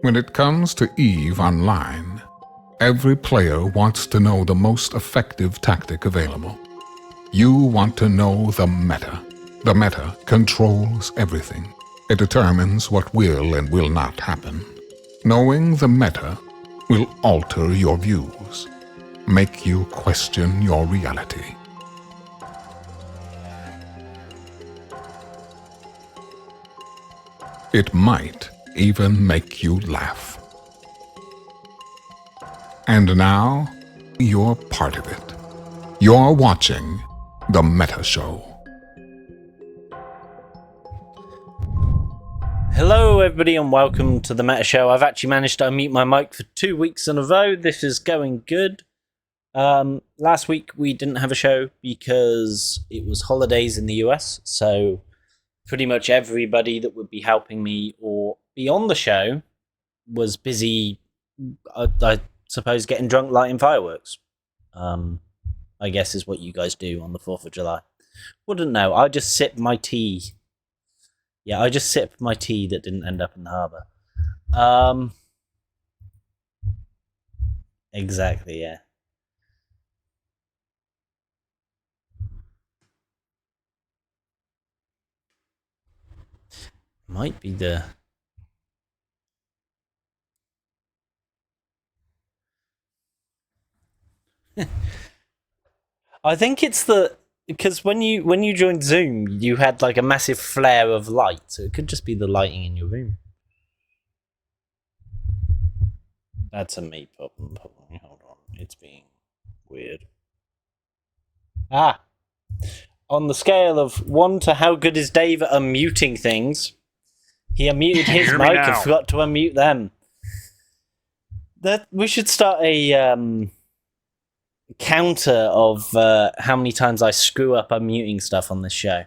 When it comes to EVE Online, every player wants to know the most effective tactic available. You want to know the meta. The meta controls everything. It determines what will and will not happen. Knowing the meta will alter your views, make you question your reality. It might even make you laugh. And now, you're part of it. You're watching The Meta Show. Hello everybody and welcome to The Meta Show. I've actually managed to unmute my mic for 2 weeks in a row. This is going good. Last week we didn't have a show because it was holidays in the US, so pretty much everybody that would be helping me or be on the show was busy, I suppose, getting drunk lighting fireworks. I guess is what you guys do on the 4th of July. Wouldn't know. I just sipped my tea. Yeah, I just sipped my tea that didn't end up in the harbour. Exactly, yeah. Might be the... I think it's the... Because when you joined Zoom, you had like a massive flare of light, so it could just be the lighting in your room. That's a me problem. Hold on, it's being weird. Ah! On the scale of 1 to how good is Dave at unmuting things, he unmuted his mic and forgot to unmute them. We should start a counter of how many times I screw up unmuting stuff on this show.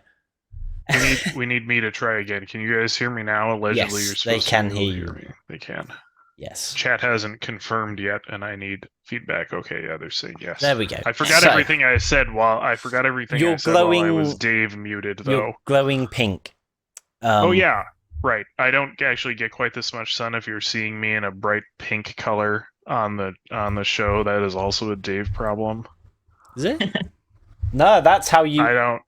We need me to try again. Can you guys hear me now? Allegedly, yes, you're supposed they can to hear me. They can. Yes. Chat hasn't confirmed yet, and I need feedback. Okay, yeah, they're saying yes. There we go. I forgot everything I said while I was Dave muted, though. You're glowing pink. Oh yeah, right. I don't actually get quite this much sun. If you're seeing me in a bright pink color on the show, that is also a Dave problem. Is it? No, that's how you... I don't...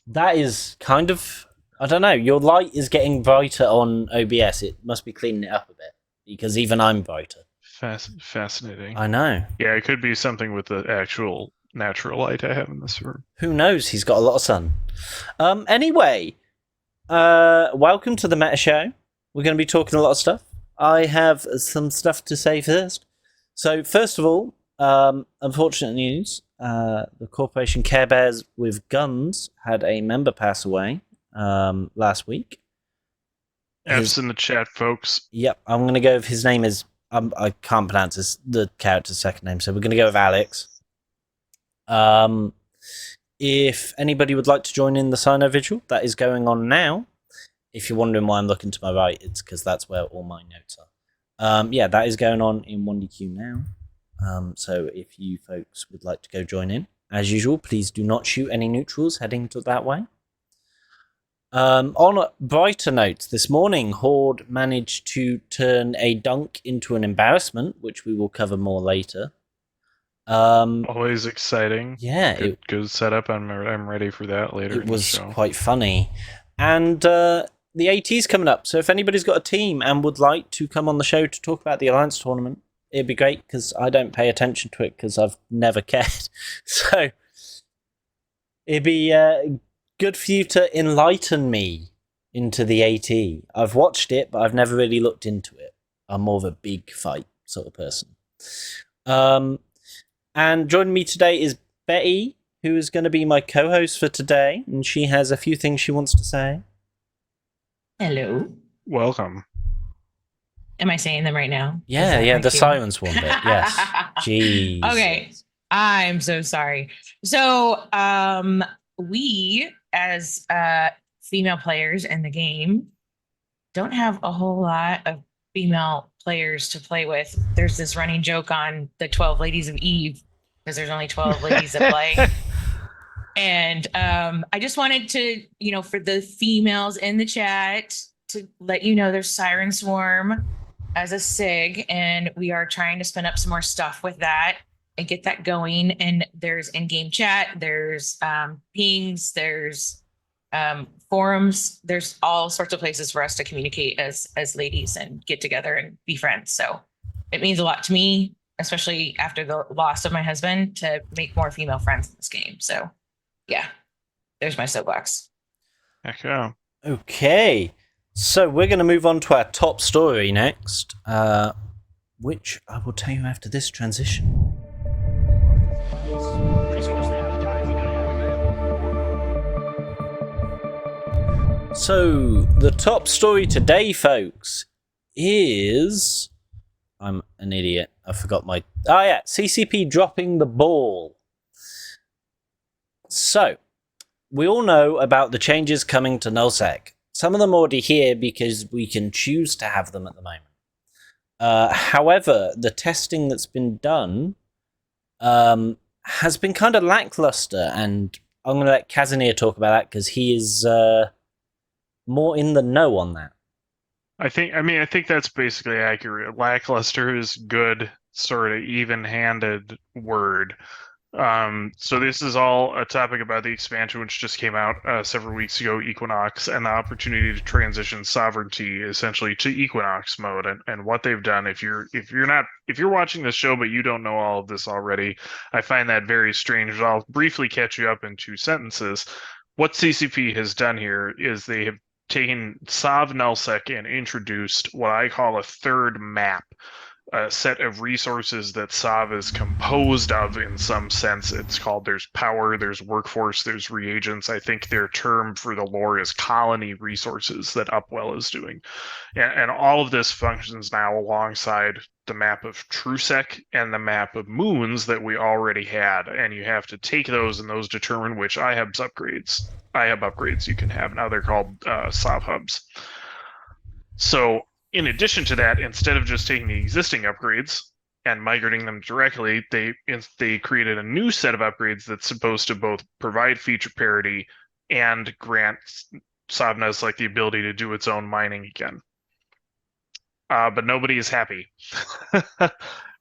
That is kind of... I don't know. Your light is getting brighter on OBS. It must be cleaning it up a bit, because even I'm brighter. Fascinating. I know. Yeah, it could be something with the actual natural light I have in this room. Who knows? He's got a lot of sun. Anyway, welcome to the Meta Show. We're going to be talking a lot of stuff. I have some stuff to say first. So, first of all, unfortunate news. The Corporation Care Bears with Guns had a member pass away last week. F's in the chat, folks. Yep, I'm going to go with his name is... I can't pronounce the character's second name, so we're going to go with Alex. If anybody would like to join in the Sino Vigil, that is going on now. If you're wondering why I'm looking to my right, it's because that's where all my notes are. Yeah, that is going on in 1DQ now. So if you folks would like to go join in, as usual, please do not shoot any neutrals heading to that way. On a brighter note, this morning, Horde managed to turn a dunk into an embarrassment, which we will cover more later. Always exciting. Yeah. Good setup. I'm ready for that later. It was quite funny. And the AT's coming up, so if anybody's got a team and would like to come on the show to talk about the Alliance tournament, it'd be great, because I don't pay attention to it because I've never cared. So it'd be good for you to enlighten me into the AT. I've watched it, but I've never really looked into it. I'm more of a big fight sort of person. And joining me today is Betty, who is going to be my co-host for today, and she has a few things she wants to say. Hello. Welcome. Am I saying them right now? Yeah, the silence one bit, yes. Jeez. Okay, I'm so sorry. So, we, as female players in the game, don't have a whole lot of female players to play with. There's this running joke on the 12 Ladies of Eve, because there's only 12 ladies that play. And I just wanted to, for the females in the chat, to let you know there's Siren Swarm as a SIG, and we are trying to spin up some more stuff with that and get that going. And there's in-game chat, there's pings, there's forums, there's all sorts of places for us to communicate as ladies and get together and be friends. So it means a lot to me, especially after the loss of my husband, to make more female friends in this game. So yeah, there's my soapbox. Heck yeah. Okay, so we're going to move on to our top story next, which I will tell you after this transition. So, the top story today, folks, is... I'm an idiot. I forgot my... Oh, yeah. CCP dropping the ball. So, we all know about the changes coming to nullsec. Some of them already here because we can choose to have them at the moment. However, the testing that's been done has been kind of lackluster, and I'm going to let Casimir talk about that because he is more in the know on that. I think that's basically accurate. Lackluster is good, sort of even-handed word. So this is all a topic about the expansion which just came out several weeks ago, Equinox, and the opportunity to transition sovereignty essentially to Equinox mode. And what they've done, if you're watching this show but you don't know all of this already, I find that very strange. But I'll briefly catch you up in 2 sentences. What CCP has done here is they have taken Sov nullsec and introduced what I call a third map, a set of resources that Sov is composed of in some sense. It's called, there's power, there's workforce, there's reagents. I think their term for the lore is colony resources that Upwell is doing. And all of this functions now alongside the map of TrueSec and the map of moons that we already had. And you have to take those, and those determine which IHUBs upgrades you can have. Now they're called Sov hubs. So in addition to that, instead of just taking the existing upgrades and migrating them directly, they created a new set of upgrades that's supposed to both provide feature parity and grant Sov nullsec the ability to do its own mining again. But nobody is happy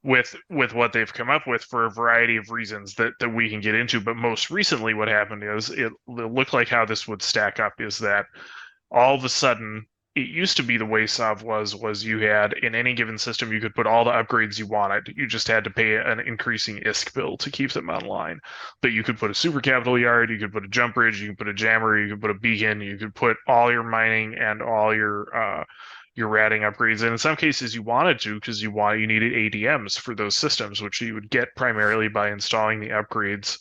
with what they've come up with for a variety of reasons that we can get into. But most recently, what happened is it looked like how this would stack up is that all of a sudden, it used to be the way Sov was you had, in any given system, you could put all the upgrades you wanted. You just had to pay an increasing ISK bill to keep them online. But you could put a super capital yard, you could put a jump bridge, you could put a jammer, you could put a beacon, you could put all your mining and all your ratting upgrades. And in some cases you wanted to, because you needed ADMs for those systems, which you would get primarily by installing the upgrades.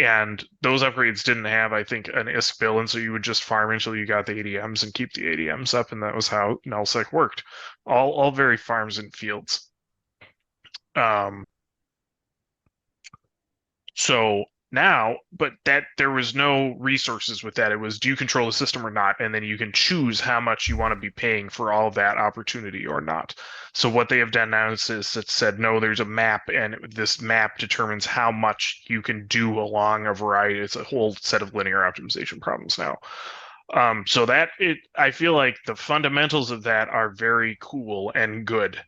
And those upgrades didn't have, I think, an ISK bill, and so you would just farm until you got the ADMs and keep the ADMs up, and that was how nullsec worked. All very farms and fields. So now, but that there was no resources with that. It was, do you control the system or not? And then you can choose how much you want to be paying for all of that opportunity or not. So what they have done now is it said, no, there's a map, and this map determines how much you can do along a variety. It's a whole set of linear optimization problems now. So I feel like the fundamentals of that are very cool and good.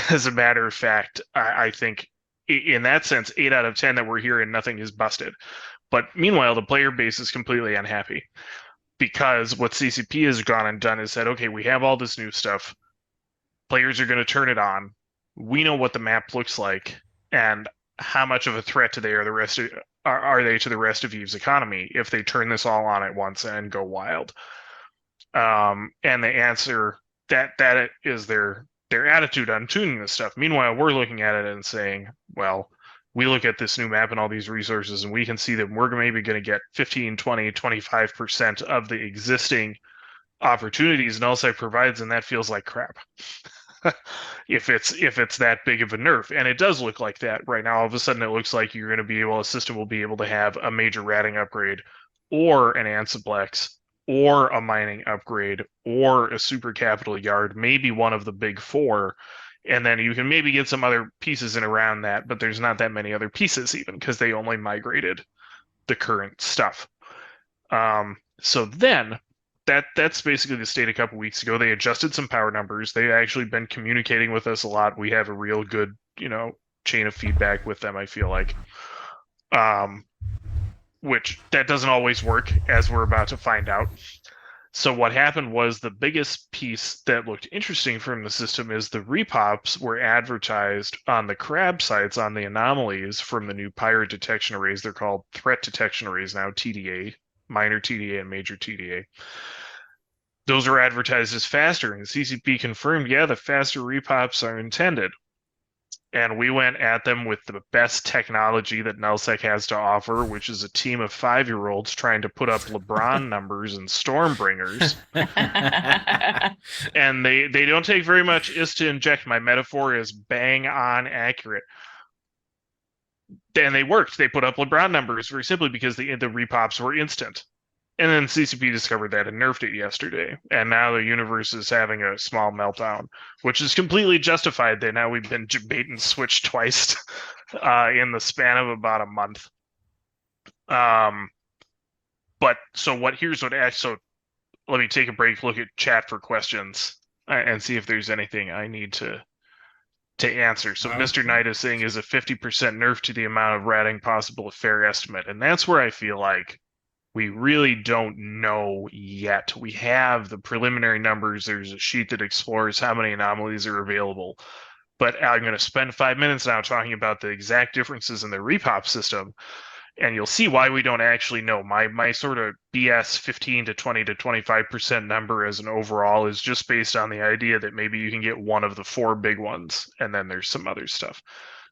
As a matter of fact, I think in that sense, 8 out of 10 that we're here and nothing is busted. But meanwhile, the player base is completely unhappy because what CCP has gone and done is said, okay, we have all this new stuff. Players are going to turn it on. We know what the map looks like and how much of a threat to are they to the rest of EVE's economy if they turn this all on at once and go wild. And the answer that is their attitude on tuning this stuff. Meanwhile, we're looking at it and saying, well, we look at this new map and all these resources, and we can see that we're maybe going to get 15, 20, 25% of the existing opportunities nullsec provides, and that feels like crap. if it's that big of a nerf. And it does look like that right now. All of a sudden, it looks like a system will be able to have a major ratting upgrade or an Ansiblex or a mining upgrade, or a super capital yard, maybe one of the big 4, and then you can maybe get some other pieces in around that, but there's not that many other pieces even, because they only migrated the current stuff. So then, that's basically the state a couple weeks ago. They adjusted some power numbers. They've actually been communicating with us a lot. We have a real good, chain of feedback with them, I feel like. Which that doesn't always work, as we're about to find out. So what happened was the biggest piece that looked interesting from the system is the repops were advertised on the crab sites on the anomalies from the new pirate detection arrays. They're called threat detection arrays now, TDA, minor TDA and major TDA. Those are advertised as faster, and the CCP confirmed, yeah, the faster repops are intended. And we went at them with the best technology that Nullsec has to offer, which is a team of 5-year-olds trying to put up LeBron numbers and Stormbringers. And they don't take very much is to inject. My metaphor is bang on accurate. And they worked. They put up LeBron numbers very simply because the repops were instant. And then CCP discovered that and nerfed it yesterday. And now the universe is having a small meltdown, which is completely justified. Now we've been bait and switched twice in the span of about a month. So let me take a break, look at chat for questions, and see if there's anything I need to answer. So Mr. Knight is saying, is a 50% nerf to the amount of ratting possible a fair estimate? And that's where I feel like we really don't know yet. We have the preliminary numbers. There's a sheet that explores how many anomalies are available. But I'm going to spend 5 minutes now talking about the exact differences in the repop system, and you'll see why we don't actually know. My sort of BS 15 to 20 to 25% number as an overall is just based on the idea that maybe you can get one of the 4 big ones, and then there's some other stuff.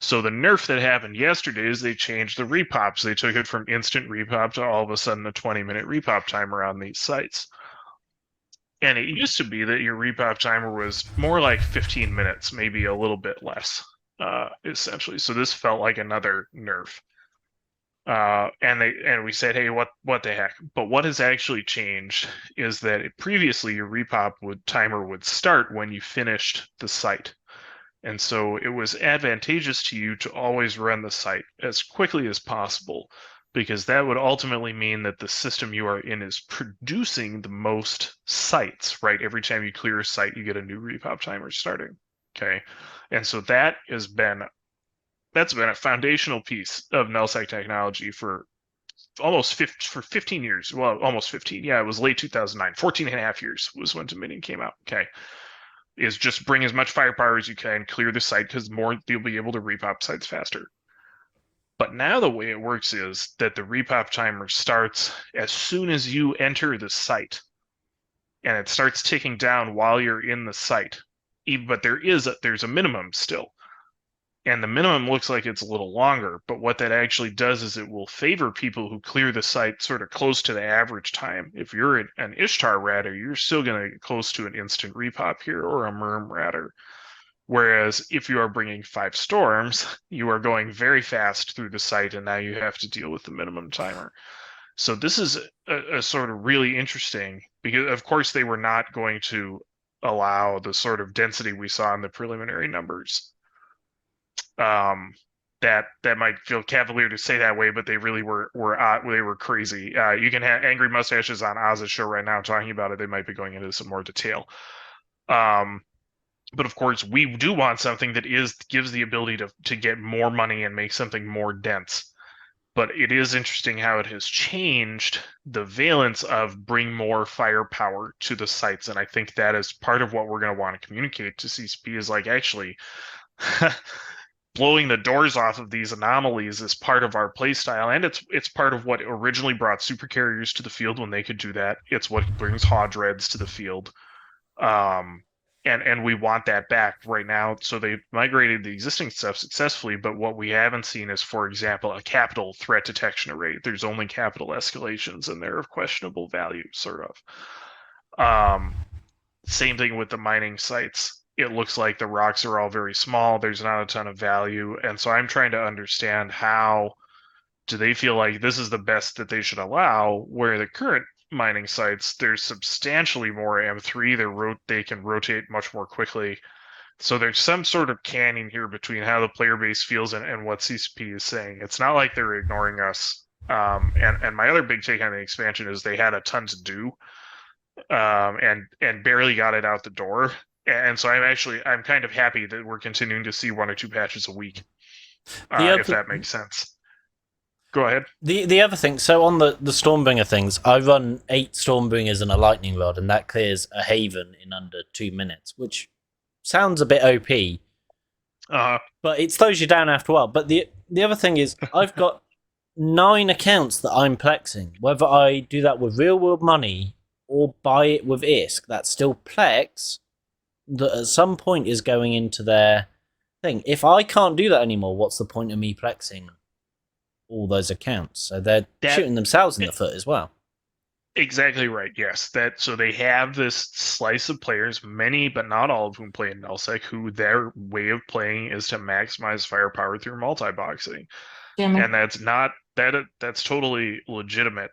So the nerf that happened yesterday is they changed the repops. They took it from instant repop to all of a sudden a 20-minute repop timer on these sites. And it used to be that your repop timer was more like 15 minutes, maybe a little bit less, essentially. So this felt like another nerf. And we said, hey, what the heck? But what has actually changed is that previously your repop timer would start when you finished the site. And so it was advantageous to you to always run the site as quickly as possible, because that would ultimately mean that the system you are in is producing the most sites, right? Every time you clear a site, you get a new repop timer starting. Okay. And so that's been a foundational piece of nullsec technology for almost 15 years. Well, almost 15. Yeah, it was late 2009. 14 and a half years was when Dominion came out. Okay. Is just bring as much firepower as you can, clear the site, because you'll be able to repop sites faster. But now the way it works is that the repop timer starts as soon as you enter the site, and it starts ticking down while you're in the site. But there's a minimum still, and the minimum looks like it's a little longer. But what that actually does is it will favor people who clear the site sort of close to the average time. If you're an Ishtar ratter, you're still going to get close to an instant repop here, or a Merm ratter. Whereas if you are bringing 5 storms, you are going very fast through the site, and now you have to deal with the minimum timer. So this is a sort of really interesting, because of course they were not going to allow the sort of density we saw in the preliminary numbers. That might feel cavalier to say that way, but they really were crazy. You can have Angry Mustaches on Oz's show right now talking about it. They might be going into some more detail. But of course, we do want something that gives the ability to get more money and make something more dense. But it is interesting how it has changed the valence of bring more firepower to the sites. And I think that is part of what we're going to want to communicate to CCP is like, actually, blowing the doors off of these anomalies is part of our playstyle, and it's part of what originally brought supercarriers to the field when they could do that. It's what brings Dreads to the field. And we want that back right now. So they migrated the existing stuff successfully, but what we haven't seen is, for example, a capital threat detection array. There's only capital escalations, and they're of questionable value, sort of. Same thing with the mining sites. It looks like the rocks are all very small. There's not a ton of value. And so I'm trying to understand, how do they feel like this is the best that they should allow, where the current mining sites, there's substantially more M3. They can rotate much more quickly. So there's some sort of canning here between how the player base feels and what CCP is saying. It's not like they're ignoring us. And my other big take on the expansion is they had a ton to do. and barely got it out the door. And so I'm kind of happy that we're continuing to see 1 or 2 patches a week, if that makes sense. Go ahead. The other thing, so on the Stormbringer things, I run 8 Stormbringers and a Lightning Rod, and that clears a Haven in under 2 minutes, which sounds a bit OP, but it slows you down after a while. But the other thing is, I've got 9 accounts that I'm plexing. Whether I do that with real world money or buy it with ISK, that's still plex that at some point is going into their thing. If I can't do that anymore, what's the point of me plexing all those accounts? So they're shooting themselves in the foot as well. Exactly right. Yes, so they have this slice of players, many but not all of whom play in Nullsec, who their way of playing is to maximize firepower through multi-boxing, and that's totally legitimate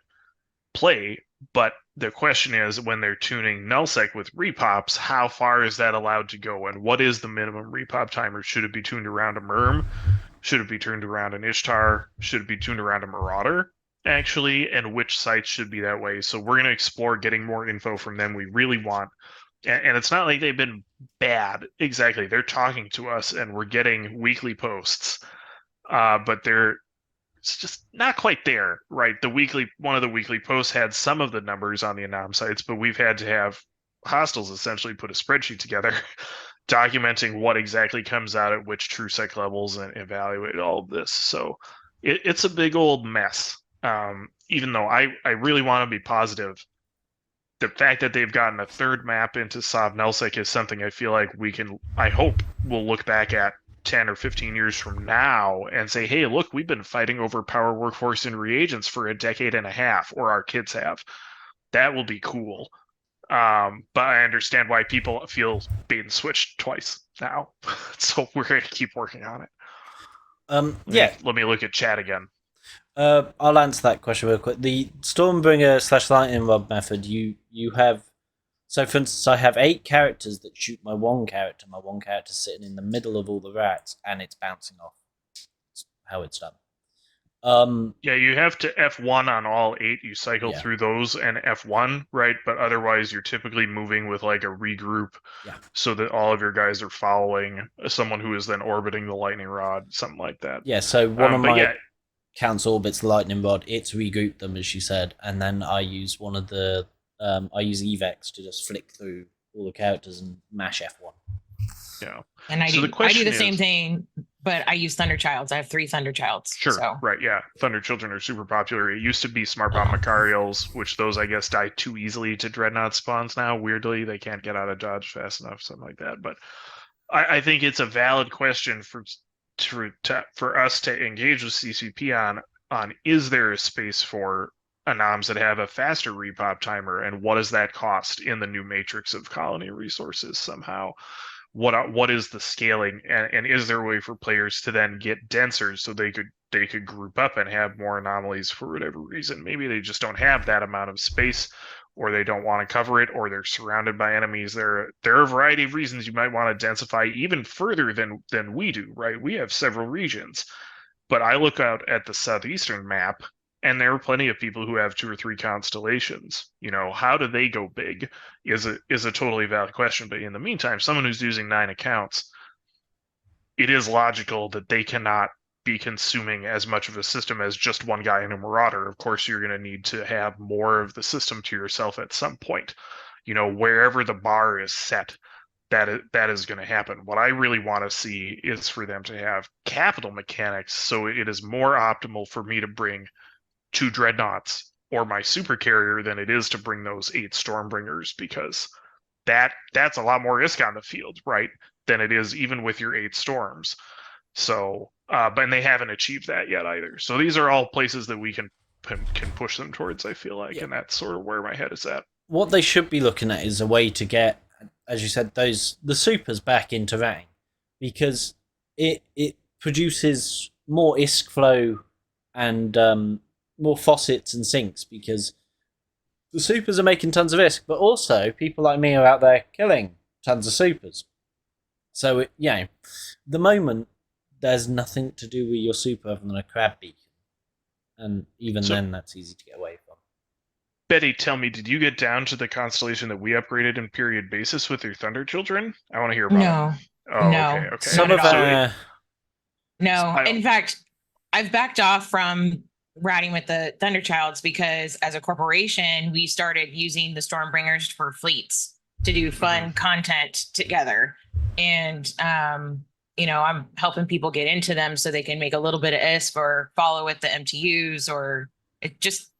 play. But the question is, when they're tuning Nullsec with repops, how far is that allowed to go, and what is the minimum repop timer? Should it be tuned around a Merm? Should it be tuned around an Ishtar? Should it be tuned around a Marauder? Actually, and which sites should be that way? So we're going to explore getting more info from them. We really want, and it's not like they've been bad exactly. They're talking to us, and we're getting weekly posts, but it's just not quite there, right? One of the weekly posts had some of the numbers on the anom sites, but we've had to have hostiles essentially put a spreadsheet together documenting what exactly comes out at which TrueSec levels and evaluate all of this. So it's a big old mess. Even though I really want to be positive, the fact that they've gotten a 3rd map into Sov Nullsec is something I feel like I hope we'll look back at 10 or 15 years from now and say, hey, look, we've been fighting over power, workforce, and reagents for a decade and a half, or our kids have. That will be cool. But I understand why people feel bait and switched twice now. So we're going to keep working on it. Let me look at chat again. I'll answer that question real quick. The Stormbringer / Lightning Rod method, you have. So, for instance, I have 8 characters that shoot my one character. My one character's sitting in the middle of all the rats, and it's bouncing off. That's how it's done. Yeah, you have to F1 on all 8. You cycle through those and F1, right? But otherwise, you're typically moving with like a regroup, so that all of your guys are following someone who is then orbiting the lightning rod, something like that. Yeah. So one of my counts orbits the lightning rod. It's regrouped them, as you said, and then I use one of the I use Evex to just flick through all the characters and mash F1. Yeah. And I do the same thing, but I use Thunderchilds. I have 3 Thunderchilds. Sure. So. Right. Yeah. Thunder Children are super popular. It used to be Smart Bomb Macarials, which those, I guess, die too easily to Dreadnought spawns now. Weirdly, they can't get out of dodge fast enough, something like that. But I think it's a valid question for us to engage with CCP on is there a space for anoms that have a faster repop timer, and what does that cost in the new matrix of colony resources somehow? What is the scaling, and is there a way for players to then get denser so they could group up and have more anomalies for whatever reason? Maybe they just don't have that amount of space, or they don't want to cover it, or they're surrounded by enemies. There are a variety of reasons you might want to densify even further than we do, right? We have several regions, but I look out at the southeastern map, and there are plenty of people who have 2 or 3 constellations. How do they go big is a totally valid question. But in the meantime, someone who's using 9 accounts, it is logical that they cannot be consuming as much of a system as just one guy in a Marauder. Of course, you're going to need to have more of the system to yourself at some point. Wherever the bar is set, that is going to happen. What I really want to see is for them to have capital mechanics, so it is more optimal for me to bring 2 Dreadnoughts or my super carrier than it is to bring those 8 Stormbringers, because that's a lot more risk on the field, right, than it is even with your 8 Storms. So, but they haven't achieved that yet either. So these are all places that we can push them towards, I feel like, and that's sort of where my head is at. What they should be looking at is a way to get, as you said, the supers back into rank, because it produces more ISK flow and more faucets and sinks, because the supers are making tons of ISK, but also people like me are out there killing tons of supers. So, the moment there's nothing to do with your super other than a crab beacon, and even then that's easy to get away from. Betty, tell me, did you get down to the constellation that we upgraded in period basis with your Thunder Children? I want to hear about No, it. Oh, no, okay. Some not of at all. our No, I- in fact, I've backed off from routing with the Thunderchilds because as a corporation, we started using the Stormbringers for fleets to do fun content together. And I'm helping people get into them so they can make a little bit of ISP or follow with the MTUs or it just,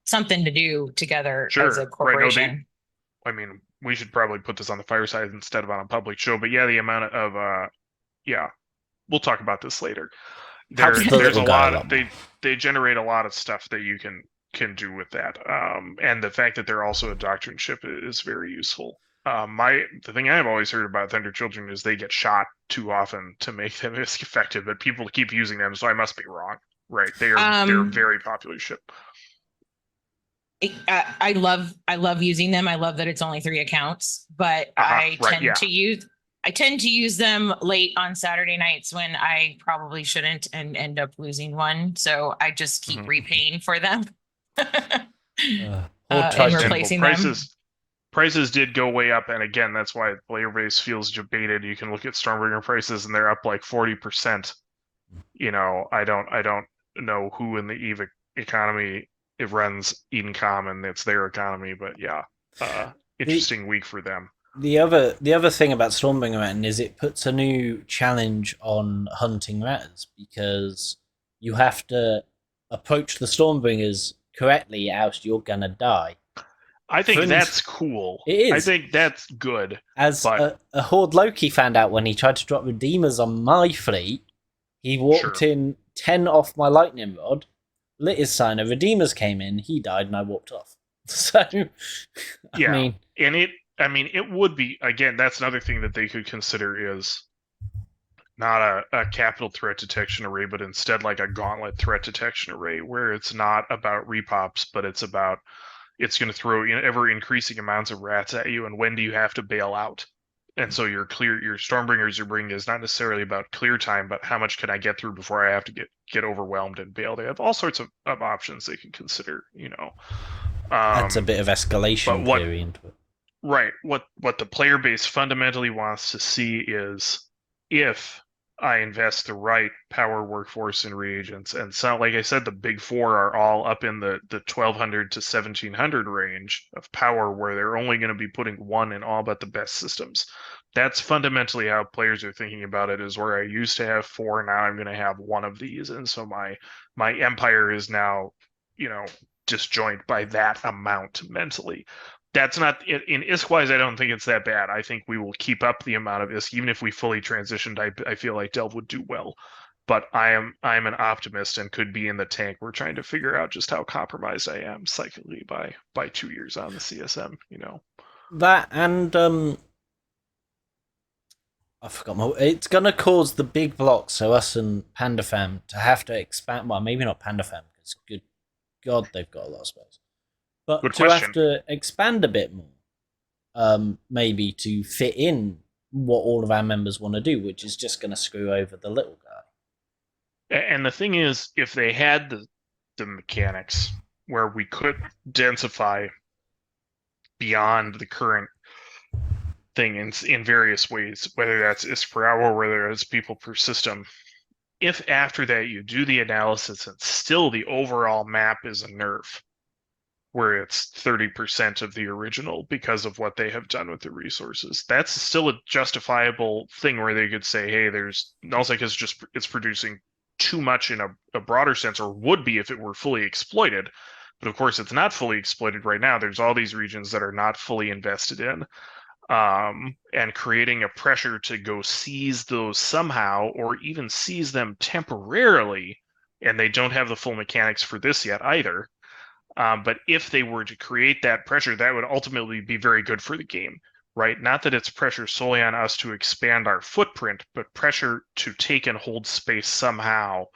something to do together as a Sure. corporation. I mean, we should probably put this on the fireside instead of on a public show. But yeah, the amount of yeah, we'll talk about this later. Helps the There's a little guy a lot. lot They generate a lot of stuff that you can do with that. And the fact that they're also a doctrine ship is very useful. The thing I've always heard about Thunder Children is they get shot too often to make them as effective, but people keep using them, so I must be wrong. Right? They're a very popular ship. I love using them. I love that it's only 3 accounts, but I tend to use them late on Saturday nights when I probably shouldn't and end up losing one. So I just keep repaying for them and replacing them. Prices did go way up, and again, that's why player base feels debated. You can look at Stormbringer prices, and they're up like 40%. I don't know who in the EVE economy it runs Edencom, and it's their economy, but yeah, interesting week for them. The other thing about Stormbringer Ratting is it puts a new challenge on hunting ratters because you have to approach the Stormbringers correctly, else you're gonna die. I think that's cool. It is. I think that's good. As a Horde Loki found out when he tried to drop Redeemers on my fleet, he walked in 10 off my lightning rod, lit his signer, Redeemers came in, he died, and I walked off. So, yeah, it would be, again, that's another thing that they could consider is not a capital threat detection array, but instead like a gauntlet threat detection array, where it's not about repops, but it's going to throw ever increasing amounts of rats at you, and when do you have to bail out? And so your Stormbringers you're bringing is not necessarily about clear time, but how much can I get through before I have to get overwhelmed and bail? They have all sorts of options they can consider, That's a bit of escalation theory into it. Right. What the player base fundamentally wants to see is if I invest the right power, workforce, and reagents, and so, like I said, the big four are all up in the 1200 to 1700 range of power, where they're only going to be putting one in all but the best systems. That's fundamentally how players are thinking about it. Is where I used to have 4, now I'm going to have one of these, and so my empire is now, disjoint by that amount mentally. That's not in ISK-wise. I don't think it's that bad. I think we will keep up the amount of ISK, even if we fully transitioned. I feel like Delve would do well, but I'm an optimist and could be in the tank. We're trying to figure out just how compromised I am psychically by 2 years on the CSM. That and I forgot it's gonna cause the big blocks, so us and PandaFam to have to expand. Well, maybe not PandaFam because good God, they've got a lot of space. But Good to question. have to expand a bit more, maybe to fit in what all of our members want to do, which is just going to screw over the little guy. And the thing is, if they had the mechanics where we could densify beyond the current thing in various ways, whether that's ISK per hour, whether it's people per system, if after that you do the analysis and still the overall map is a nerf, where it's 30% of the original because of what they have done with the resources, that's still a justifiable thing where they could say, hey, there's nullsec is it's producing too much in a broader sense, or would be if it were fully exploited. But of course, it's not fully exploited right now. There's all these regions that are not fully invested in, and creating a pressure to go seize those somehow, or even seize them temporarily. And they don't have the full mechanics for this yet either. But if they were to create that pressure, that would ultimately be very good for the game, right? Not that it's pressure solely on us to expand our footprint, but pressure to take and hold space somehow.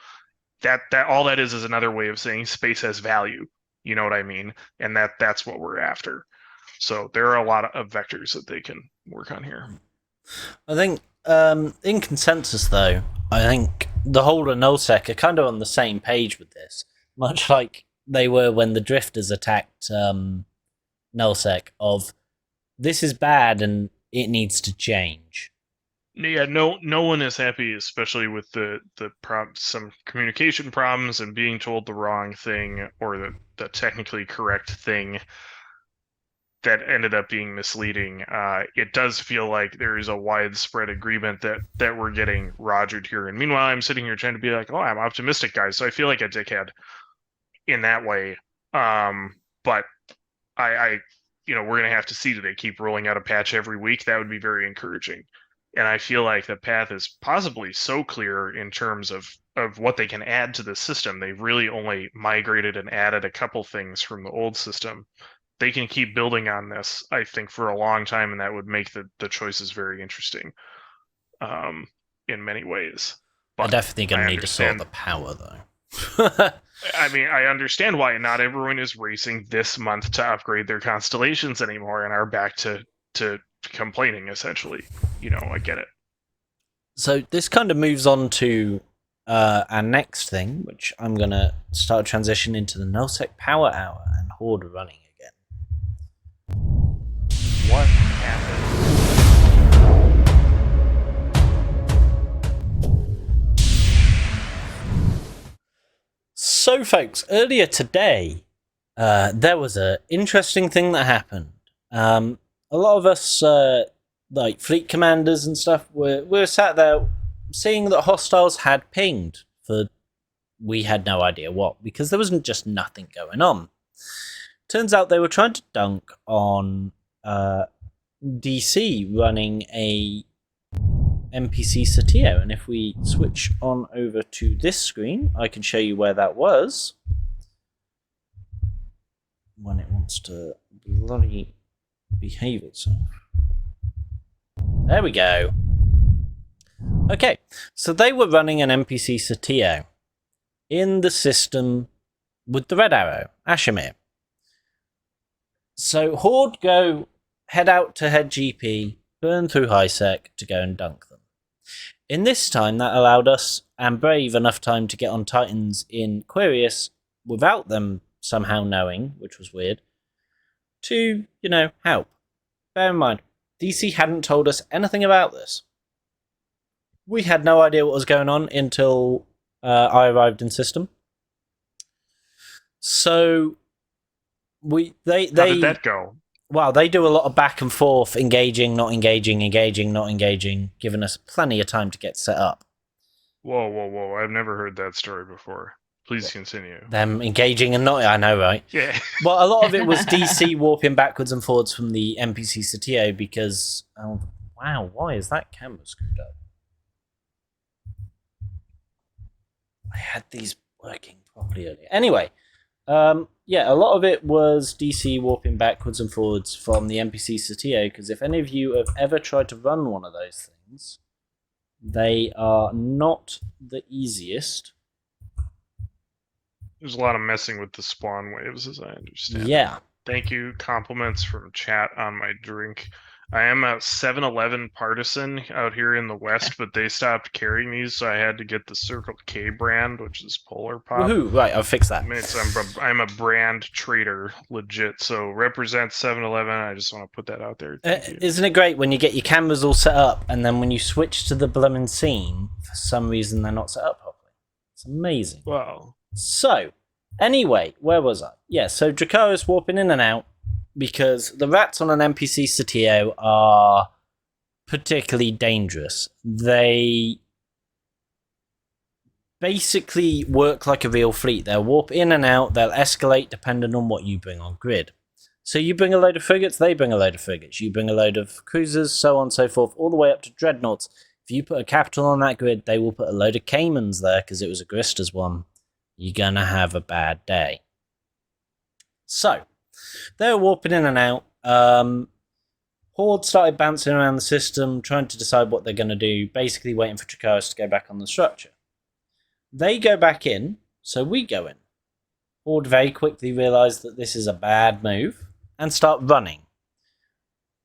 That all that is another way of saying space has value. You know what I mean? And that's what we're after. So there are a lot of vectors that they can work on here. I think in consensus, though, I think the whole and nullsec are kind of on the same page with this, much like they were when the drifters attacked Nullsec of this is bad and it needs to change. Yeah, no one is happy, especially with the some communication problems and being told the wrong thing or the technically correct thing that ended up being misleading. It does feel like there is a widespread agreement that we're getting rogered here. And meanwhile, I'm sitting here trying to be like, oh, I'm optimistic, guys. So I feel like a dickhead in that way. But I we're gonna have to see. Do they keep rolling out a patch every week? That would be very encouraging. And I feel like the path is possibly so clear in terms of what they can add to the system. They've really only migrated and added a couple things from the old system. They can keep building on this, I think, for a long time, and that would make the choices very interesting in many ways. But I'm definitely going to need to sort the power, though. I mean, I understand why not everyone is racing this month to upgrade their constellations anymore and are back to complaining, essentially. I get it. So this kind of moves on to our next thing, which I'm going to start transition into the Nullsec Power Hour and Horde running again. What happened? So, folks, earlier today, there was an interesting thing that happened. A lot of us, like fleet commanders and stuff, were sat there seeing that hostiles had pinged for we had no idea what, because there wasn't just nothing going on. Turns out they were trying to dunk on DC running a NPC Satio, and if we switch on over to this screen, I can show you where that was when it wants to bloody behave itself. There we go. Okay, so they were running an NPC Satio in the system with the red arrow, Ashimir. So Horde head out to head GP, burn through HiSec to go and dunk them. In this time, that allowed us and Brave enough time to get on Titans in Quirius without them somehow knowing, which was weird, to, help. Bear in mind, DC hadn't told us anything about this. We had no idea what was going on until I arrived in system. So How did that go? Well, they do a lot of back and forth, engaging, not engaging, engaging, not engaging, giving us plenty of time to get set up. Whoa. I've never heard that story before. Please continue. Them engaging and not... I know, right? Yeah. Well, a lot of it was DC warping backwards and forwards from the NPC Satio because... Oh, wow, why is that camera screwed up? I had these working properly earlier. Anyway, a lot of it was DC warping backwards and forwards from the NPC Satio, because if any of you have ever tried to run one of those things, they are not the easiest. There's a lot of messing with the spawn waves, as I understand. Yeah. Thank you. Compliments from chat on my drink. I am a 7-Eleven partisan out here in the West, but they stopped carrying these, so I had to get the Circle K brand, which is Polar Pop. Woohoo! Right, I'll fix that. I'm a brand trader, legit. So represent 7-Eleven. I just want to put that out there. Isn't it great when you get your cameras all set up, and then when you switch to the blooming scene, for some reason they're not set up properly? It's amazing. Wow. So, anyway, where was I? Yeah, so Draco's warping in and out, because the rats on an NPC Satio are particularly dangerous. They basically work like a real fleet. They'll warp in and out, they'll escalate depending on what you bring on grid. So you bring a load of frigates, they bring a load of frigates. You bring a load of cruisers, so on and so forth, all the way up to dreadnoughts. If you put a capital on that grid, they will put a load of Caimans there, because it was a Grista's one. You're going to have a bad day. So, they were warping in and out. Horde started bouncing around the system, trying to decide what they're going to do, basically waiting for Dracoris to go back on the structure. They go back in, so we go in. Horde very quickly realise that this is a bad move and start running.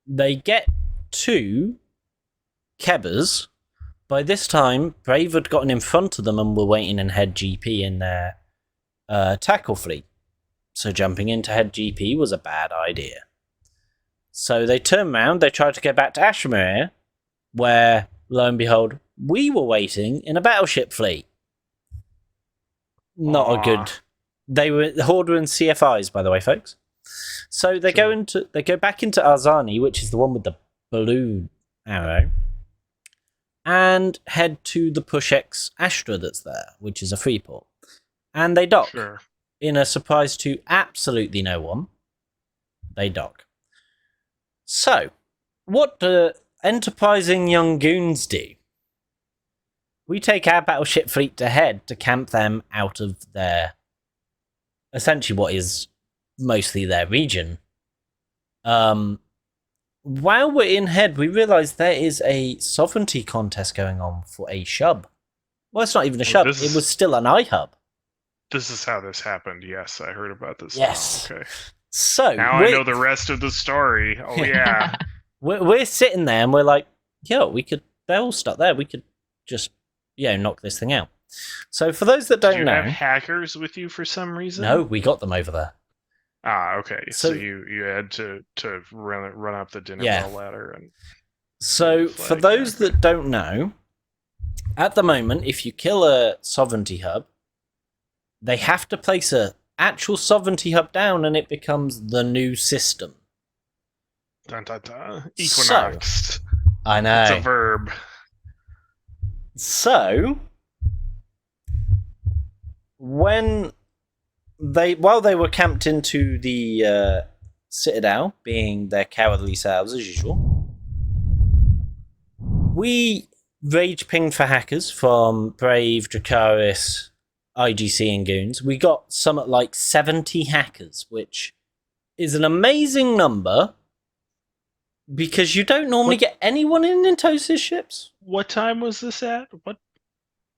They get to Kebbers. By this time, Brave had gotten in front of them and were waiting in head GP in their tackle fleet. So jumping into head GP was a bad idea. So they turned around, they tried to go back to Ashmere, where, lo and behold, we were waiting in a battleship fleet. Not a good... They were Horde and CFIs, by the way, folks. So they go back into Arzani, which is the one with the blue arrow, and head to the Push X Astra that's there, which is a free port. And they dock. Sure. In a surprise to absolutely no one, they dock. So, what do enterprising young goons do? We take our battleship fleet to head to camp them out of their, essentially what is mostly their region. While we're in head, we realise there is a sovereignty contest going on for a shub. Well, it's not even a shub, it was still an iHub. This is how this happened. Yes, I heard about this. Yes. Now. Okay. So now I know the rest of the story. Oh yeah. we're sitting there and we're like, yo, they're all stuck there. We could just, knock this thing out. So for those that don't Do you know, have hackers with you for some reason? No, we got them over there. Ah, okay. So you had to run up the dinner bell ladder and. So for those that don't know, at the moment, if you kill a sovereignty hub, they have to place a actual sovereignty hub down, and it becomes the new system. Dun, dun, dun. Equinox. I know. It's a verb. So, while they were camped into the Citadel, being their cowardly selves as usual, we rage pinged for hackers from Brave, Dracaris, IGC and Goons. We got some at like 70 hackers, which is an amazing number because you don't normally get anyone in Nintosis ships. What time was this at?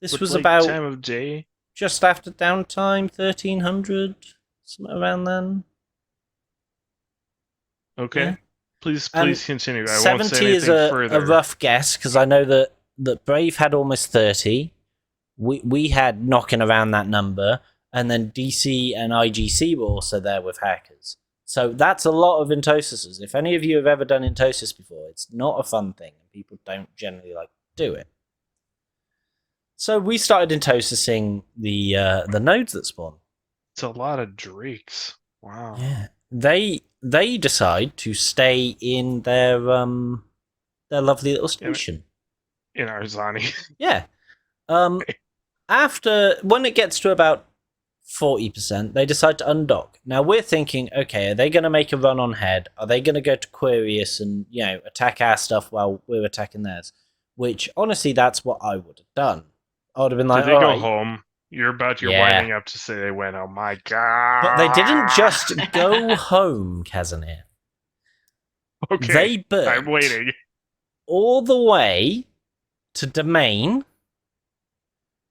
This was about time of day? Just after downtime, 1300, something around then. Okay. Yeah. Please continue. I 70 won't say anything is further. a rough guess because I know that Brave had almost 30. We had knocking around that number, and then DC and IGC were also there with hackers. So that's a lot of Intosis's. If any of you have ever done Intosis before, it's not a fun thing, and people don't generally like to do it. So we started Intosising the nodes that spawn. It's a lot of drakes. Wow. Yeah. They decide to stay in their lovely little station. In Arzani. Yeah. When it gets to about 40%, they decide to undock. Now we're thinking, okay, are they going to make a run on head? Are they going to go to Quirius and attack our stuff while we're attacking theirs? Which honestly, that's what I would have done. I would have been like, did they go home? You're winding up to say they went. Oh my god! But they didn't just go home, Casimir. Okay, they burnt. I'm waiting. All the way to Domain.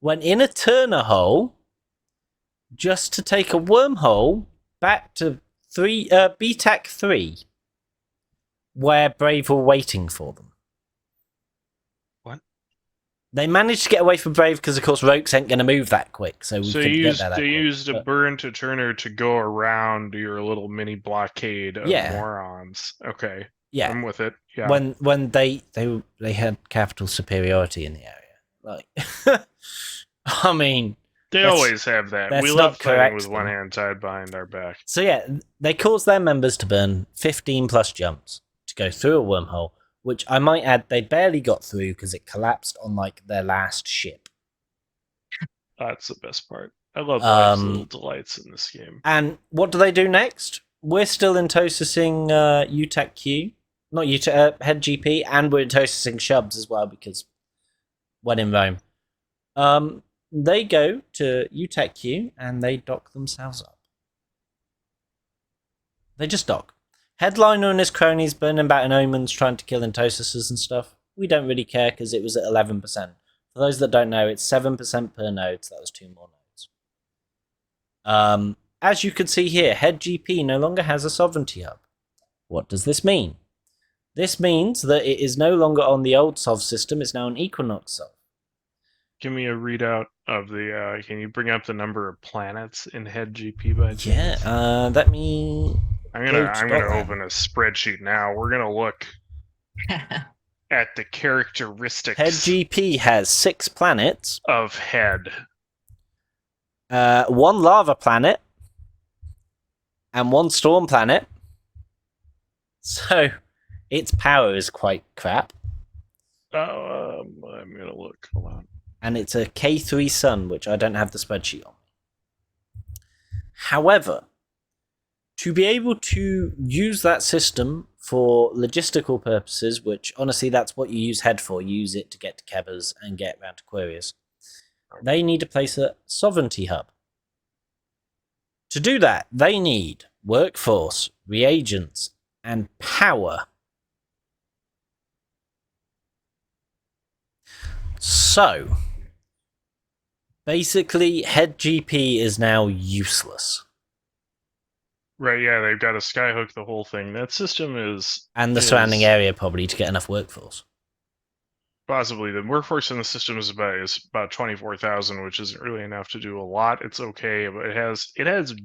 Went in a Turner hole just to take a wormhole back to BTAC 3, where Brave were waiting for them. What? They managed to get away from Brave because, of course, Rokes ain't going to move that quick, so we couldn't get there that quick. They used a burn to Turner to go around your little mini blockade of morons. Okay, yeah, I'm with it. Yeah, when they had capital superiority in the area, like. I mean, they always have that. We love fighting with one hand tied behind our back. So yeah, they caused their members to burn 15 plus jumps to go through a wormhole, which I might add they barely got through because it collapsed on like their last ship. That's the best part. I love life's little delights in this game. And what do they do next? We're still Intosising UTAC Q, not UTAC, Head GP, and we're Intosising Shubs as well because when in Rome. They go to UTAC Q and they dock themselves up. They just dock. Headliner and his cronies burning back in omens trying to kill Intosis's and stuff. We don't really care because it was at 11%. For those that don't know, it's 7% per node, so that was 2 more nodes. As you can see here, Head GP no longer has a sovereignty hub. What does this mean? This means that it is no longer on the old Sov system, it's now an Equinox Sov. give me a readout of the. Can you bring up the number of planets in head GP by chance? Yeah, let me. I'm go gonna to I'm gonna Dotland. open a spreadsheet now. We're gonna look at the characteristics Head GP has 6 planets, of head. 1 lava planet, and 1 storm planet. So its power is quite crap. I'm gonna look. Hold on. And it's a K3 sun, which I don't have the spreadsheet on. However, to be able to use that system for logistical purposes, which honestly that's what you use head for, you use it to get to Kebers and get around to Aquarius, they need to place a sovereignty hub. To do that, they need workforce, reagents, and power. So, basically, head GP is now useless. Right, yeah, they've got to skyhook the whole thing. That system is... And the surrounding area, probably, to get enough workforce. Possibly. The workforce in the system is about 24,000, which isn't really enough to do a lot. It's okay, but it has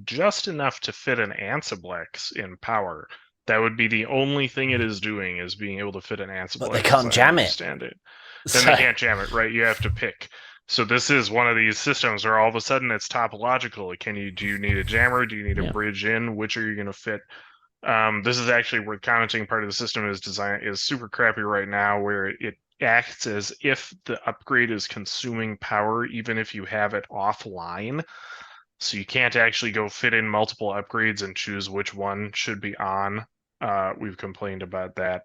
just enough to fit an Ansiblex in power. That would be the only thing it is doing, is being able to fit an Ansiblex. But they can't jam it. Then they can't jam it, right? You have to pick. So this is one of these systems where all of a sudden it's topological. Do you need a jammer? Do you need a bridge in? Which are you going to fit? This is actually worth commenting. Part of the system is super crappy right now, where it acts as if the upgrade is consuming power even if you have it offline. So you can't actually go fit in multiple upgrades and choose which one should be on. We've complained about that.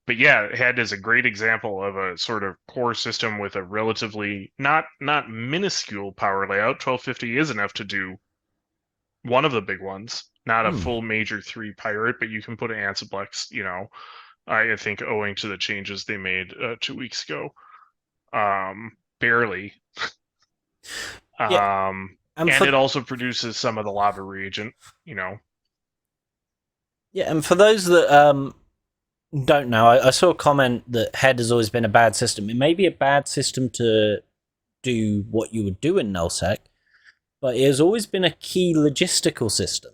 But yeah, head is a great example of a sort of core system with a relatively not minuscule power layout. 1250 is enough to do one of the big ones, not a full major 3 pirate, but you can put an Ansiblex, I think owing to the changes they made 2 weeks ago. Barely. And it also produces some of the lava reagent, Yeah, and for those that don't know, I saw a comment that head has always been a bad system. It may be a bad system to do what you would do in nullsec, but it has always been a key logistical system.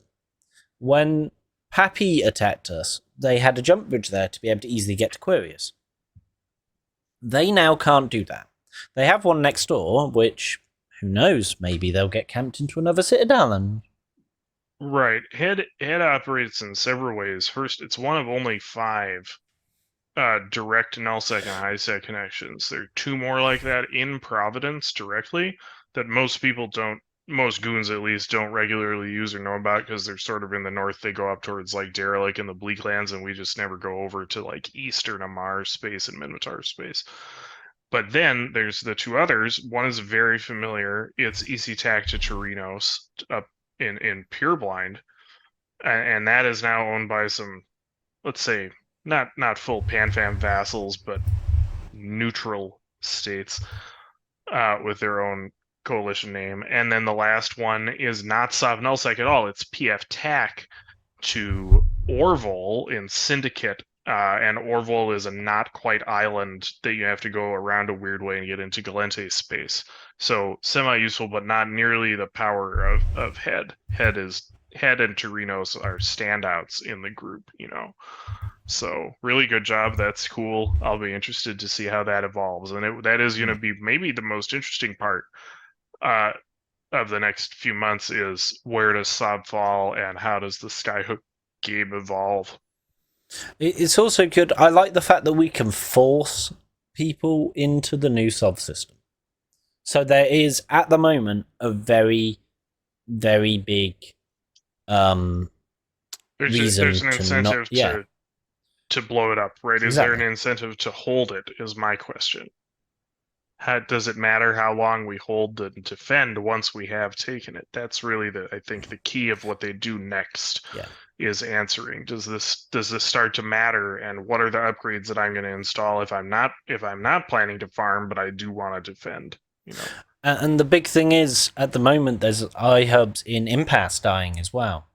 When Pappy attacked us, they had a jump bridge there to be able to easily get to Aquarius. They now can't do that. They have one next door, which, who knows, maybe they'll get camped into another citadel and... Right. Head operates in several ways. First, it's one of only 5 direct nullsec and highsec connections. There are 2 more like that in Providence directly that most people don't, most goons at least, don't regularly use or know about, because they're sort of in the north. They go up towards like Derelict and the Bleaklands, and we just never go over to like Eastern Amar space and Minotaur space. But then there's the 2 others. One is very familiar. It's ECTAC to Torinos up in Pureblind, and that is now owned by some, let's say, not full PanFam vassals, but neutral states with their own coalition name. And then the last one is not Sov Nullsec at all. It's PF TAC to Orville in Syndicate. And Orville is a not quite island that you have to go around a weird way and get into Galente space. So semi-useful, but not nearly the power of Head. Head and Torinos are standouts in the group, So really good job. That's cool. I'll be interested to see how that evolves. And that is going to be maybe the most interesting part of the next few months, is where does Sob fall and how does the Skyhook game evolve? It's also good. I like the fact that we can force people into the new Sob system. So there is, at the moment, a very, very big there's an incentive to blow it up, right? Exactly. Is there an incentive to hold it, is my question. Does it matter how long we hold and defend once we have taken it? That's really I think the key of what they do next. Is answering. Does this start to matter, and what are the upgrades that I'm going to install if I'm not planning to farm, but I do want to defend? And the big thing is, at the moment, there's iHubs in Impasse dying as well,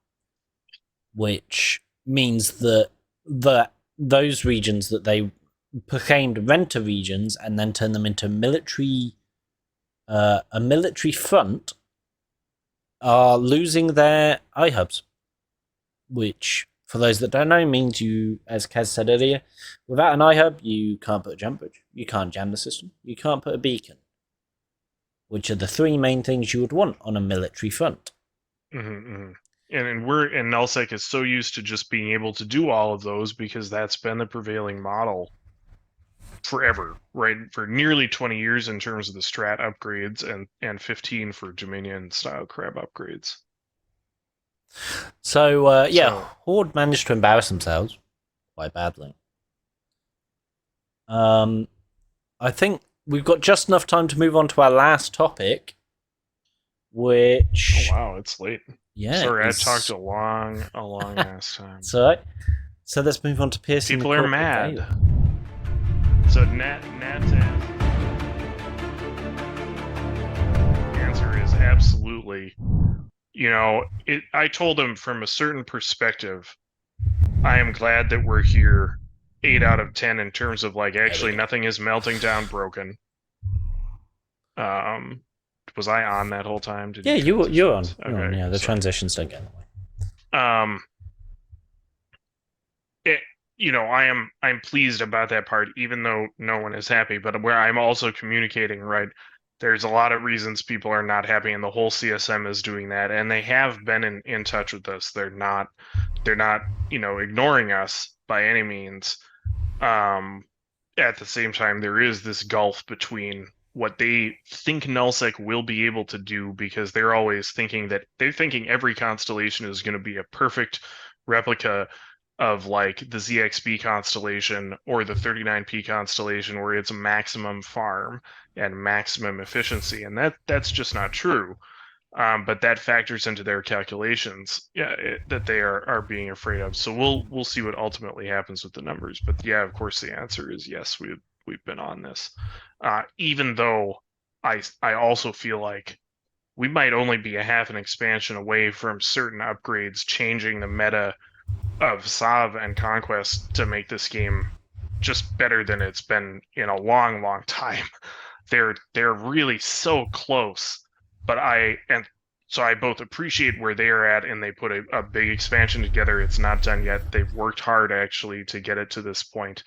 which means that those regions that they proclaimed renter regions and then turned them into military a military front are losing their iHubs, which, for those that don't know, means you, as Kaz said earlier, without an iHub, you can't put a jump bridge, you can't jam the system, you can't put a beacon, which are the three main things you would want on a military front. And Nullsec is so used to just being able to do all of those because that's been the prevailing model forever, right? For nearly 20 years in terms of the strat upgrades, and 15 for Dominion style crab upgrades. So Horde managed to embarrass themselves quite badly. I think we've got just enough time to move on to our last topic, which... Oh wow, it's late. Yeah. Sorry, I talked a long ass time. It's all right. So let's move on to piercing. People are mad. Veil. So Nat's answer is absolutely. I told him from a certain perspective, I am glad that we're here 8 out of 10 in terms of actually nothing is melting down broken. Was I on that whole time? You were on. Okay, yeah, the transitions don't get in the way. I'm pleased about that part, even though no one is happy. But where I'm also communicating, right, there's a lot of reasons people are not happy, and the whole CSM is doing that, and they have been in touch with us. They're not ignoring us by any means. At the same time, there is this gulf between what they think Nullsec will be able to do, because they're always thinking every constellation is going to be a perfect replica of the ZXB constellation or the 39P constellation, where it's a maximum farm and maximum efficiency, and that's just not true. But that factors into their calculations, that they are being afraid of. So we'll see what ultimately happens with the numbers. But yeah, of course, the answer is yes. We've been on this, even though I also feel like we might only be a half an expansion away from certain upgrades changing the meta of Sav and Conquest to make this game just better than it's been in a long time. They're really so close, but I both appreciate where they are at, and they put a big expansion together. It's not done yet. They've worked hard actually to get it to this point.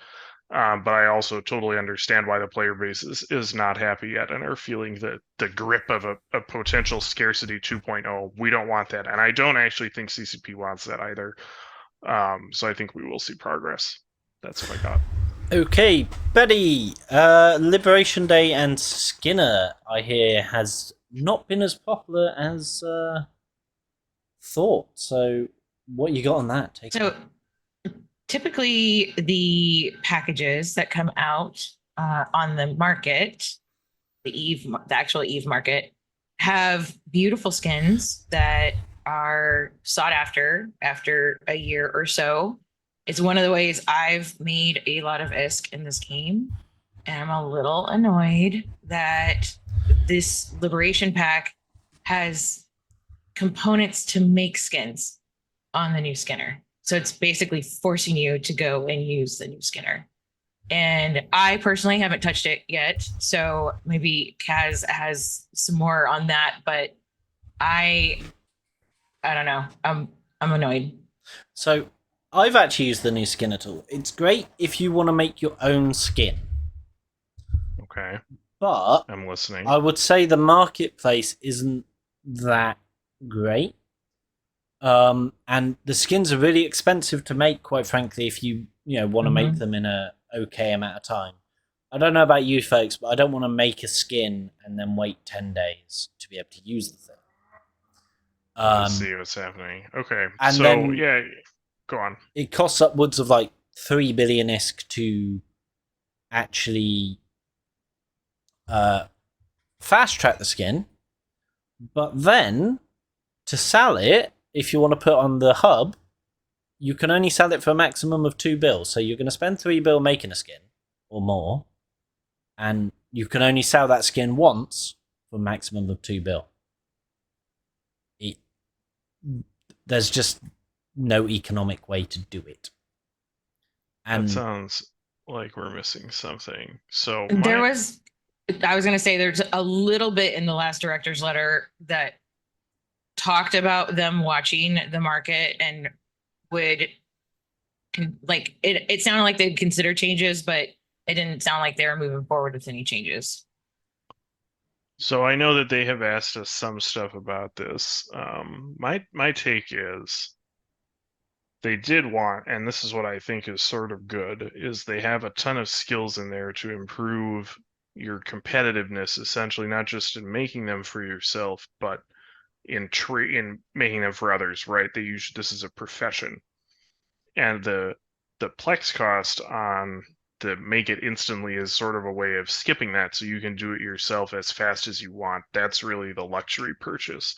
But I also totally understand why the player base is not happy yet and are feeling the grip of a potential scarcity 2.0. We don't want that, and I don't actually think CCP wants that either. So I think we will see progress. That's what I got. Okay, Betty. Liberation Day and Skinner, I hear, has not been as popular as thought. So what you got on that? Typically, the packages that come out on the market, the actual Eve market, have beautiful skins that are sought after a year or so. It's one of the ways I've made a lot of ISK in this game, and I'm a little annoyed that this Liberation Pack has components to make skins on the new Skinner. So it's basically forcing you to go and use the new Skinner. And I personally haven't touched it yet, so maybe Kaz has some more on that, but I don't know. I'm annoyed. So I've actually used the new Skinner tool. It's great if you want to make your own skin. Okay. But I'm listening. I would say the marketplace isn't that great. And the skins are really expensive to make, quite frankly, if you want to make them in a okay amount of time. I don't know about you folks, but I don't want to make a skin and then wait 10 days to be able to use the thing. Let's see what's happening. Okay. And so then yeah, go on. It costs upwards of 3 billion ISK to actually fast track the skin, but then to sell it, if you want to put on the hub, you can only sell it for a maximum of 2 bills. So you're going to spend 3 bill making a skin or more, and you can only sell that skin once for a maximum of 2 bill. There's just no economic way to do it. And that sounds like we're missing something. So there was I was going to say there's a little bit in the last director's letter that talked about them watching the market and would like it sounded like they'd consider changes, but it didn't sound like they were moving forward with any changes. So I know that they have asked us some stuff about this. My take is they did want, and this is what I think is sort of good, is they have a ton of skills in there to improve your competitiveness, essentially, not just in making them for yourself, but in making them for others, right? They use this as a profession. And the Plex cost on the make it instantly is sort of a way of skipping that so you can do it yourself as fast as you want. That's really the luxury purchase.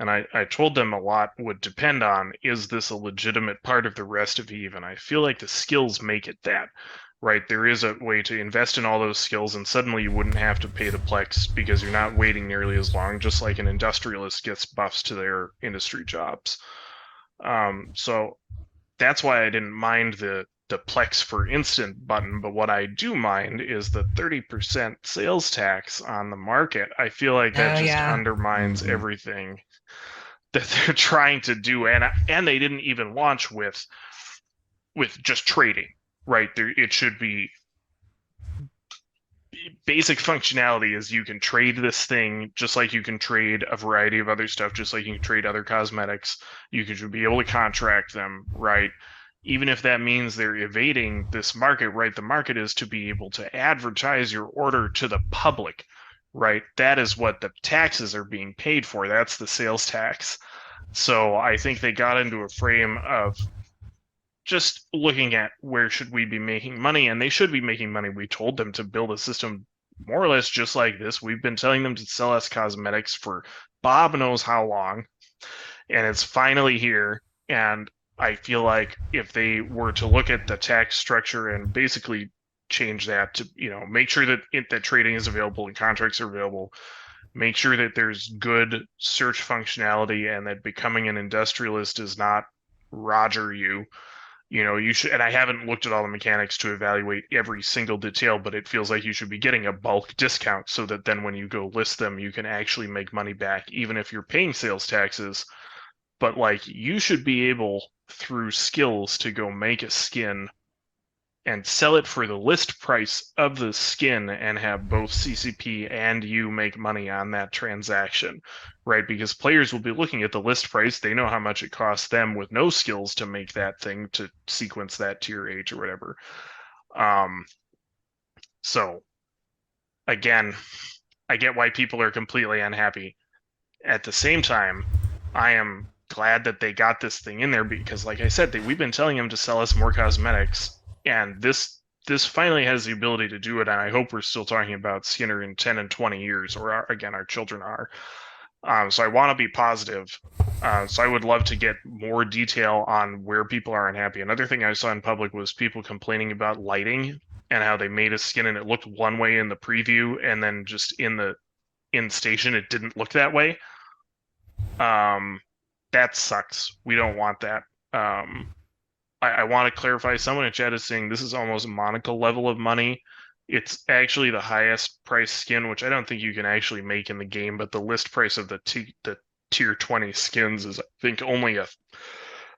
And I told them a lot would depend on, is this a legitimate part of the rest of Eve? And I feel like the skills make it that, right? There is a way to invest in all those skills, and suddenly you wouldn't have to pay the Plex because you're not waiting nearly as long, just like an industrialist gets buffs to their industry jobs. So that's why I didn't mind the Plex for instant button, but what I do mind is the 30% sales tax on the market. I feel like that just undermines everything that they're trying to do, and they didn't even launch with just trading, right? It should be basic functionality is you can trade this thing just like you can trade a variety of other stuff, just like you can trade other cosmetics. You should be able to contract them, right? Even if that means they're evading this market, right? The market is to be able to advertise your order to the public, right? That is what the taxes are being paid for. That's the sales tax. So I think they got into a frame of just looking at where should we be making money, and they should be making money. We told them to build a system more or less just like this. We've been telling them to sell us cosmetics for Bob knows how long, and it's finally here. And I feel like if they were to look at the tax structure and basically change that to, make sure that that trading is available and contracts are available, make sure that there's good search functionality, and that becoming an industrialist is not Roger you. You should, and I haven't looked at all the mechanics to evaluate every single detail, but it feels like you should be getting a bulk discount so that then when you go list them, you can actually make money back, even if you're paying sales taxes. But like, you should be able through skills to go make a skin and sell it for the list price of the skin and have both CCP and you make money on that transaction, right? Because players will be looking at the list price. They know how much it costs them with no skills to make that thing, to sequence that tier H or whatever. So again, I get why people are completely unhappy. At the same time, I am glad that they got this thing in there because, like I said, we've been telling them to sell us more cosmetics, and this finally has the ability to do it. And I hope we're still talking about Skinner in 10 and 20 years, or again, our children are. So I want to be positive. So I would love to get more detail on where people are unhappy. Another thing I saw in public was people complaining about lighting and how they made a skin and it looked one way in the preview, and then just in station it didn't look that way. That sucks. We don't want that. I want to clarify, someone in chat is saying this is almost Monaco level of money. It's actually the highest price skin, which I don't think you can actually make in the game, but the list price of the tier 20 skins is, I think, only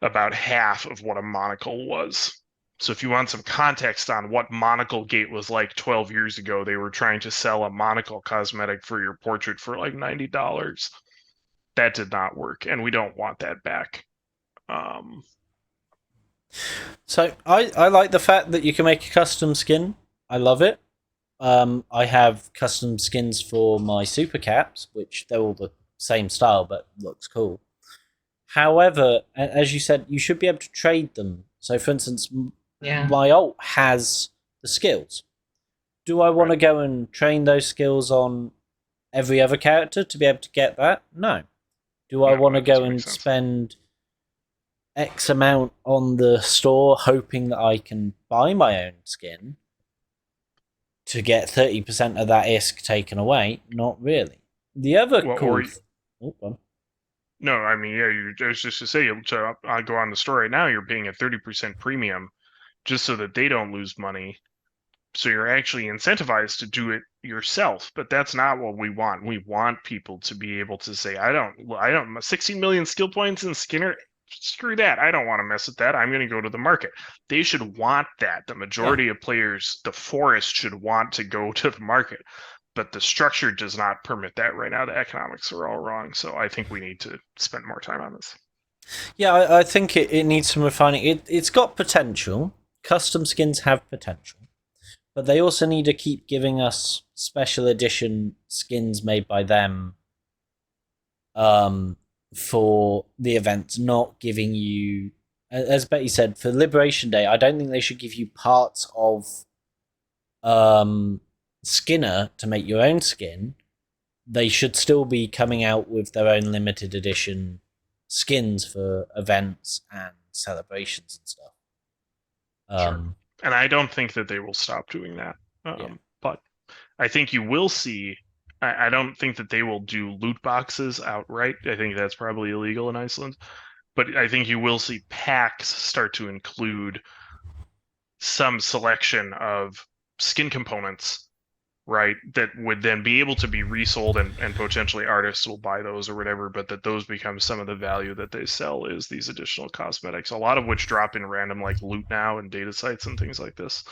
about half of what a monocle was. So if you want some context on what Monocle Gate was like 12 years ago, they were trying to sell a monocle cosmetic for your portrait for like $90. That did not work, and we don't want that back. So I like the fact that you can make a custom skin. I love it. I have custom skins for my super caps, which they're all the same style but looks cool. However, as you said, you should be able to trade them. So, for instance, my ult has the skills. Do I want to go and train those skills on every other character to be able to get that? No. Do I want to go and spend X amount on the store hoping that I can buy my own skin to get 30% of that ISK taken away? Not really. The other No, I mean, I was just to say, I go on the store right now, you're paying a 30% premium just so that they don't lose money. So you're actually incentivized to do it yourself, but that's not what we want. We want people to be able to say, I don't 16 million skill points in Skinner. Screw that. I don't want to mess with that. I'm going to go to the market. They should want that. The majority of players, the forest, should want to go to the market. But the structure does not permit that right now. The economics are all wrong. So I think we need to spend more time on this. Yeah, I think it needs some refining. It's got potential. Custom skins have potential. But they also need to keep giving us special edition skins made by them for the events, not giving you, as Betty said, for Liberation Day, I don't think they should give you parts of Skinner to make your own skin. They should still be coming out with their own limited edition skins for events and celebrations and stuff. Sure. And I don't think that they will stop doing that. But I think you will see, I don't think that they will do loot boxes outright. I think that's probably illegal in Iceland. But I think you will see packs start to include some selection of skin components, right, that would then be able to be resold, and potentially artists will buy those or whatever, but that those become some of the value that they sell is these additional cosmetics, a lot of which drop in random like loot now and data sites and things like this.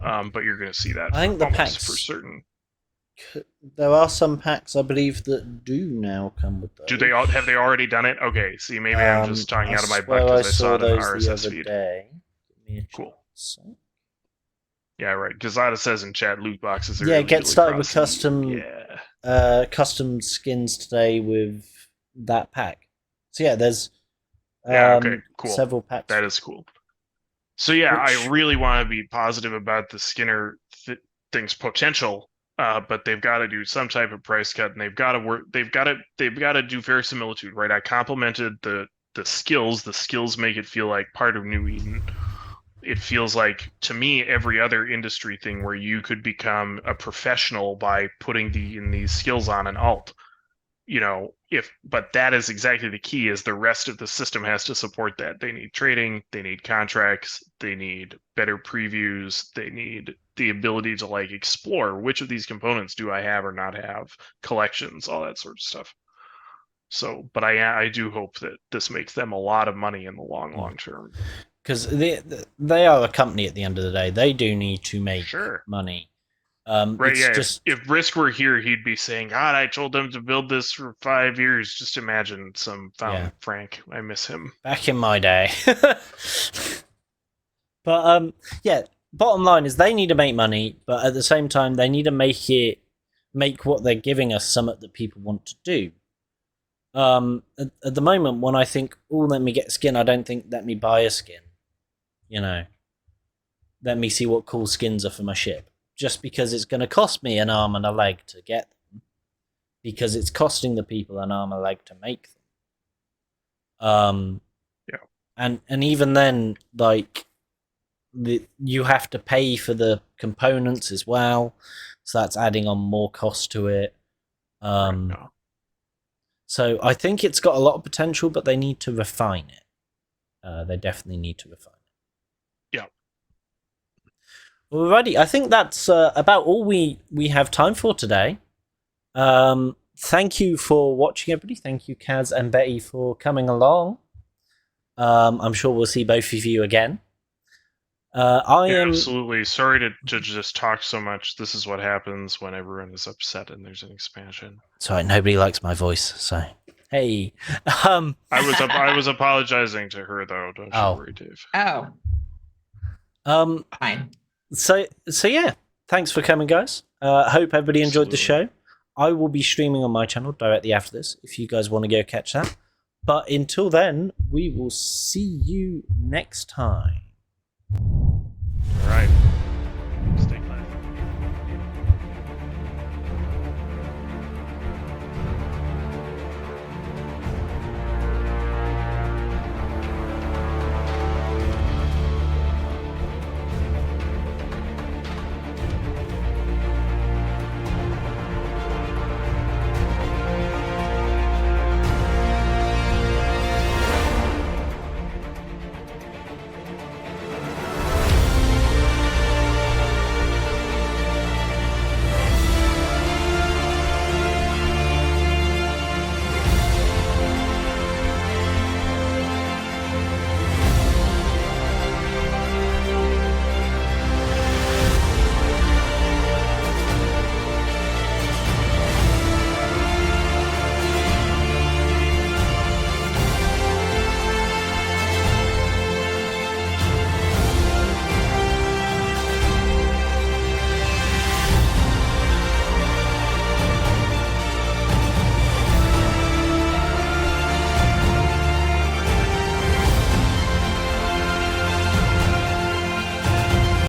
But you're going to see that, I think, the packs for certain. There are some packs, I believe, that do now come with those. Do they have they already done it? Okay, see, maybe I'm just talking out of my butt because I saw it in the RSS feed. Cool. Yeah, right. Gazada says in chat, loot boxes are get started with custom skins today with that pack. So yeah, there's cool. Several packs. That is cool. So yeah, I really want to be positive about the Skinner thing's potential, but they've got to do some type of price cut, and they've got to work. They've got to do verisimilitude, right? I complimented the skills. The skills make it feel like part of New Eden. It feels like, to me, every other industry thing where you could become a professional by putting these skills on an alt. But that is exactly the key, is the rest of the system has to support that. They need trading, they need contracts, they need better previews, they need the ability to explore which of these components do I have or not have, collections, all that sort of stuff. So, but I do hope that this makes them a lot of money in the long term. Because they are a company at the end of the day. They do need to make money. Right, yeah. Just... If Brisk were here, he'd be saying, God, I told them to build this for 5 years. Just imagine some found Frank. I miss him. Back in my day. But, bottom line is they need to make money, but at the same time, they need to make what they're giving us something that people want to do. At the moment, when I think, let me get a skin, I don't think, let me buy a skin. Let me see what cool skins are for my ship. Just because it's going to cost me an arm and a leg to get them. Because it's costing the people an arm and a leg to make them. And even then, you have to pay for the components as well. So that's adding on more cost to it. So I think it's got a lot of potential, but they need to refine it. They definitely need to refine it. Yeah. Alrighty, I think that's about all we have time for today. Thank you for watching, everybody. Thank you, Kaz and Betty, for coming along. I'm sure we'll see both of you again. Absolutely. Sorry to just talk so much. This is what happens when everyone is upset and there's an expansion. Sorry, nobody likes my voice, so hey. I was apologizing to her though. Don't you worry, Dave. Fine. So yeah, thanks for coming, guys. Hope everybody enjoyed the show. I will be streaming on my channel directly after this if you guys want to go catch that. But until then, we will see you next time. All right.